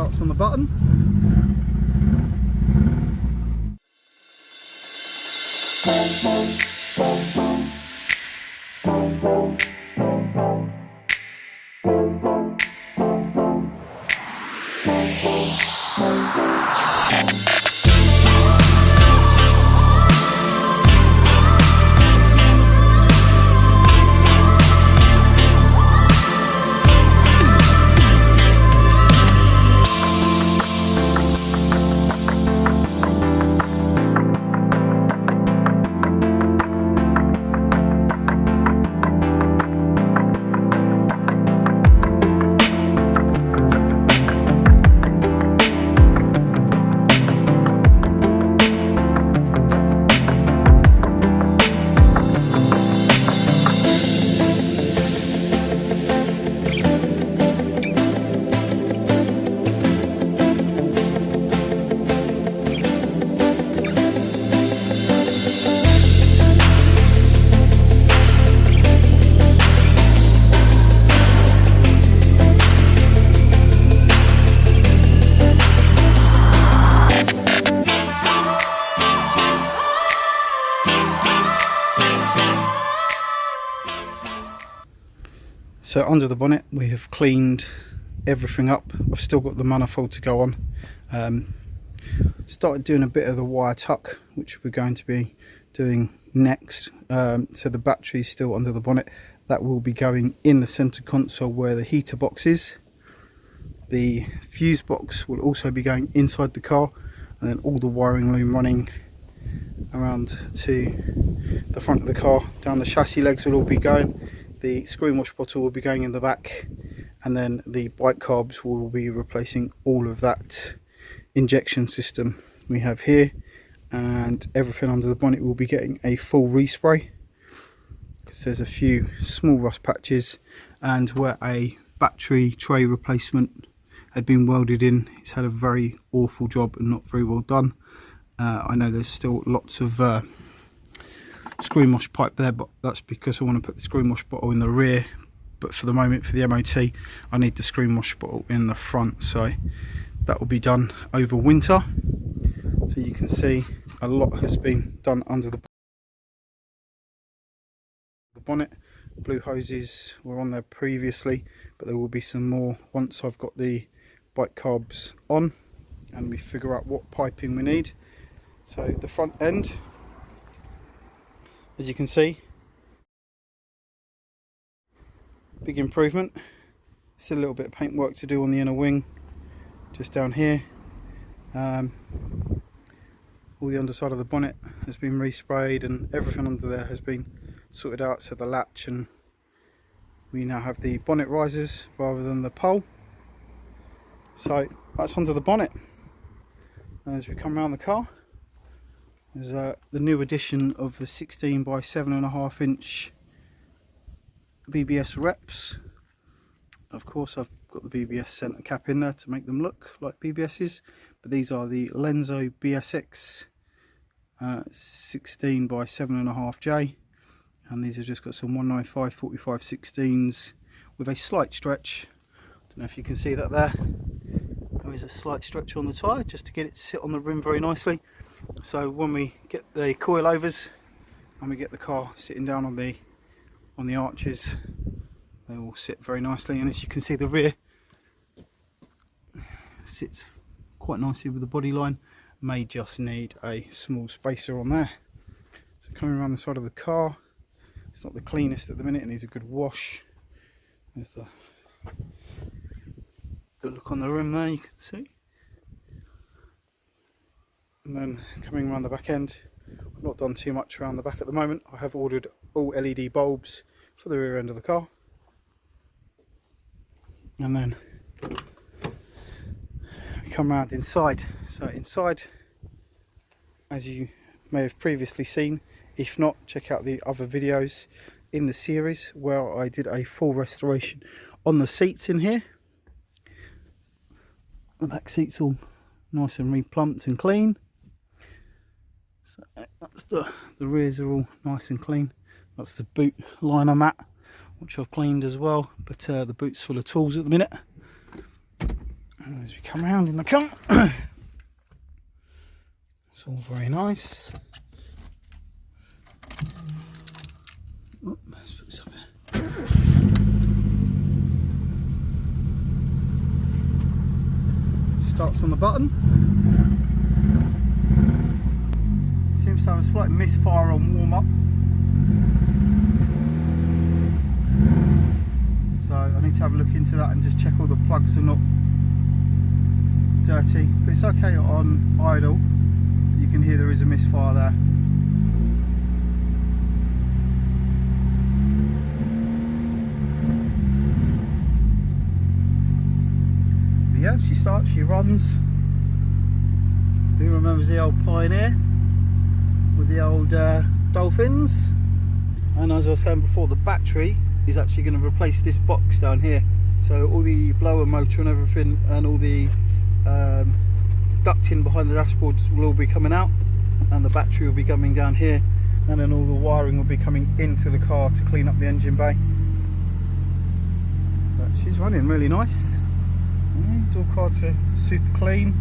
starts on the button. So under the bonnet we have cleaned everything up. I've still got the manifold to go on. Started doing a bit of the wire tuck, which we're going to be doing next. So the battery is still under the bonnet. That will be going in the center console where the heater box is. The fuse box will also be going inside the car, and then all the wiring loom running around to the front of the car. Down the chassis legs will all be going. The screen wash bottle will be going in the back, and then the bike carbs will be replacing all of that injection system we have here, and everything under the bonnet will be getting a full respray because there's a few small rust patches, and where a battery tray replacement had been welded in, it's had a very awful job and not very well done. I know there's still lots of screen wash pipe there, but that's because I want to put the screen wash bottle in the rear, but for the moment, for the MOT, I need the screen wash bottle in the front, so that will be done over winter. So you can see a lot has been done under the bonnet. Blue hoses were on there previously, but there will be some more once I've got the bike carbs on and we figure out what piping we need. So the front end, as you can see, big improvement. Still a little bit of paint work to do on the inner wing, just down here. All the underside of the bonnet has been resprayed and everything under there has been sorted out, so the latch, and we now have the bonnet risers rather than the pole. So that's under the bonnet. And as we come around the car, there's the new edition of the 16 by 7.5 inch BBS reps. Of course, I've got the BBS centre cap in there to make them look like BBSs, but these are the Lenzo BSX 16 by 7.5J, and these have just got some 195 45 16s with a slight stretch. Don't know if you can see that there. There is a slight stretch on the tyre just to get it to sit on the rim very nicely. So when we get the coilovers and we get the car sitting down on the arches, they will sit very nicely. And as you can see, the rear sits quite nicely with the body line. May just need a small spacer on there. So coming around the side of the car, it's not the cleanest at the minute, it needs a good wash. There's the good look on the rim there, you can see. And then coming around the back end, I've not done too much around the back at the moment. I have ordered all LED bulbs for the rear end of the car. And then we come around inside. So inside, as you may have previously seen, if not, check out the other videos in the series where I did a full restoration on the seats in here. The back seats all nice and replumped and clean. So that's the rears are all nice and clean. That's the boot liner mat, which I've cleaned as well, but the boot's full of tools at the minute. And as we come around in the car, it's all very nice. Oh, let's put this up here. Starts on the button. Seems to have a slight misfire on warm up. So I need to have a look into that and just check all the plugs are not dirty. But it's okay on idle. You can hear there is a misfire there. But yeah, she starts, she runs. Who remembers the old Pioneer with the old Dolphins? And as I was saying before, the battery is actually going to replace this box down here. So all the blower motor and everything and all the ducting behind the dashboard will all be coming out, and the battery will be coming down here, and then all the wiring will be coming into the car to clean up the engine bay. But she's running really nice. Door cards are super clean.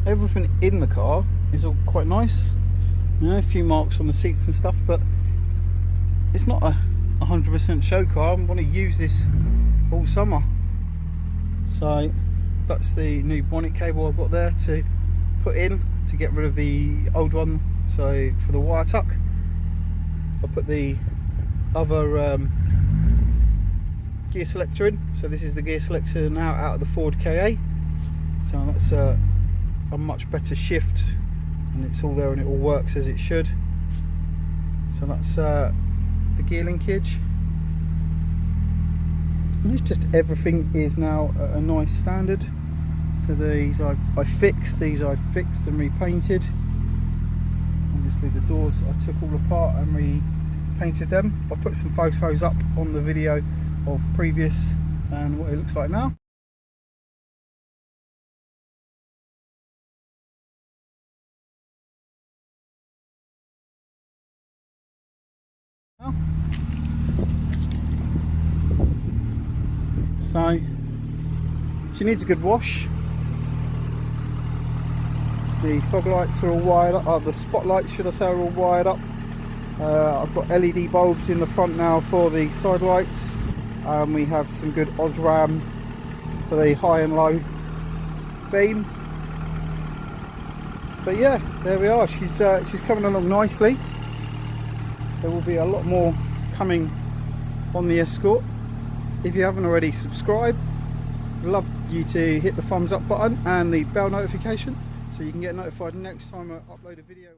Everything in the car is all quite nice. You know, a few marks on the seats and stuff, but it's not a 100% show car. I want to use this all summer. So that's the new bonnet cable I've got there to put in to get rid of the old one. So for the wire tuck, I put the other gear selector in. So this is the gear selector now out of the Ford KA. So that's a much better shift, and it's all there and it all works as it should. So that's the gear linkage, and it's just everything is now at a nice standard. So these I fixed, these I fixed and repainted. Obviously the doors I took all apart and repainted them. I put some photos up on the video of previous and what it looks like now. So she needs a good wash. The fog lights are all wired up, the spotlights should I say, are all wired up. I've got LED bulbs in the front now for the side lights. We have some good Osram for the high and low beam. But yeah, there we are. She's coming along nicely. There will be a lot more coming on the Escort. If you haven't already subscribed, I'd love you to hit the thumbs up button and the bell notification so you can get notified next time I upload a video.